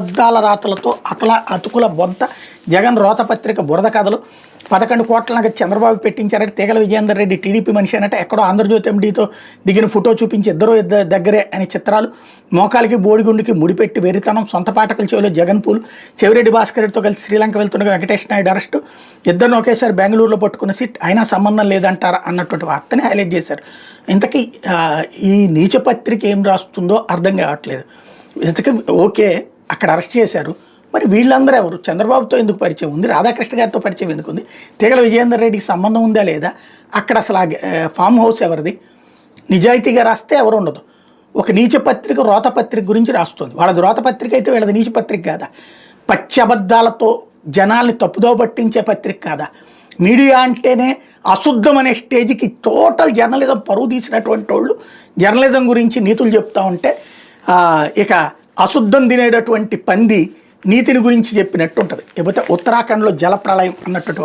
అబద్ధాల రాతలతో అతుకుల బొంత జగన్ రోతపత్రిక బురద కథలు 11 కోట్ల నగదు చంద్రబాబు పెట్టించారంటే తీగల విజయేందర్ రెడ్డి టీడీపీ మనిషి అంటే ఎక్కడో ఆంధ్రజ్యోతి ఎండీతో దిగిన ఫోటో చూపించి ఇద్దరు దగ్గరే అనే చిత్రాలు, మోకాలికి బోడిగుండికి ముడిపెట్టి వెరితనం, సొంత పాఠకుల చెవిలో జగన్ పూలు, చెవిరెడ్డి భాస్కర్ రెడ్డితో కలిసి శ్రీలంక వెళ్తుండగా వెంకటేష్ నాయుడు అరెస్టు, ఇద్దరిని ఒకేసారి బెంగళూరులో పట్టుకున్న సిట్ అయినా సంబంధం లేదంటారా అన్నటువంటి వార్తని హైలైట్ చేశారు. ఇంతకీ ఈ నీచ పత్రిక ఏం రాస్తుందో అర్థం కావట్లేదు. ఇంతకీ ఓకే అక్కడ అరెస్ట్ చేశారు, మరి వీళ్ళందరూ ఎవరు? చంద్రబాబుతో ఎందుకు పరిచయం ఉంది? రాధాకృష్ణ గారితో పరిచయం ఎందుకు ఉంది? తీగల విజయేందర్ రెడ్డికి సంబంధం ఉందా లేదా? అక్కడ అసలు ఫామ్ హౌస్ ఎవరిది? నిజాయితీగా రాస్తే ఎవరు ఉండదు. ఒక నీచ పత్రిక రోతపత్రిక గురించి రాస్తుంది. వాళ్ళది రోతపత్రిక అయితే వీళ్ళది నీచ పత్రిక కాదా? పచ్చి అబద్ధాలతో జనాల్ని తప్పుదో పట్టించే పత్రిక కాదా? మీడియా అంటేనే అశుద్ధం అనే స్టేజ్కి టోటల్ జర్నలిజం పరువు తీసినటువంటి వాళ్ళు జర్నలిజం గురించి నీతులు చెప్తా ఉంటే ఇక అశుద్ధం తినేటటువంటి పంది నీతిని గురించి చెప్పినట్టు ఉంటుంది. లేకపోతే ఉత్తరాఖండ్లో జల ప్రళయం అన్నటువంటి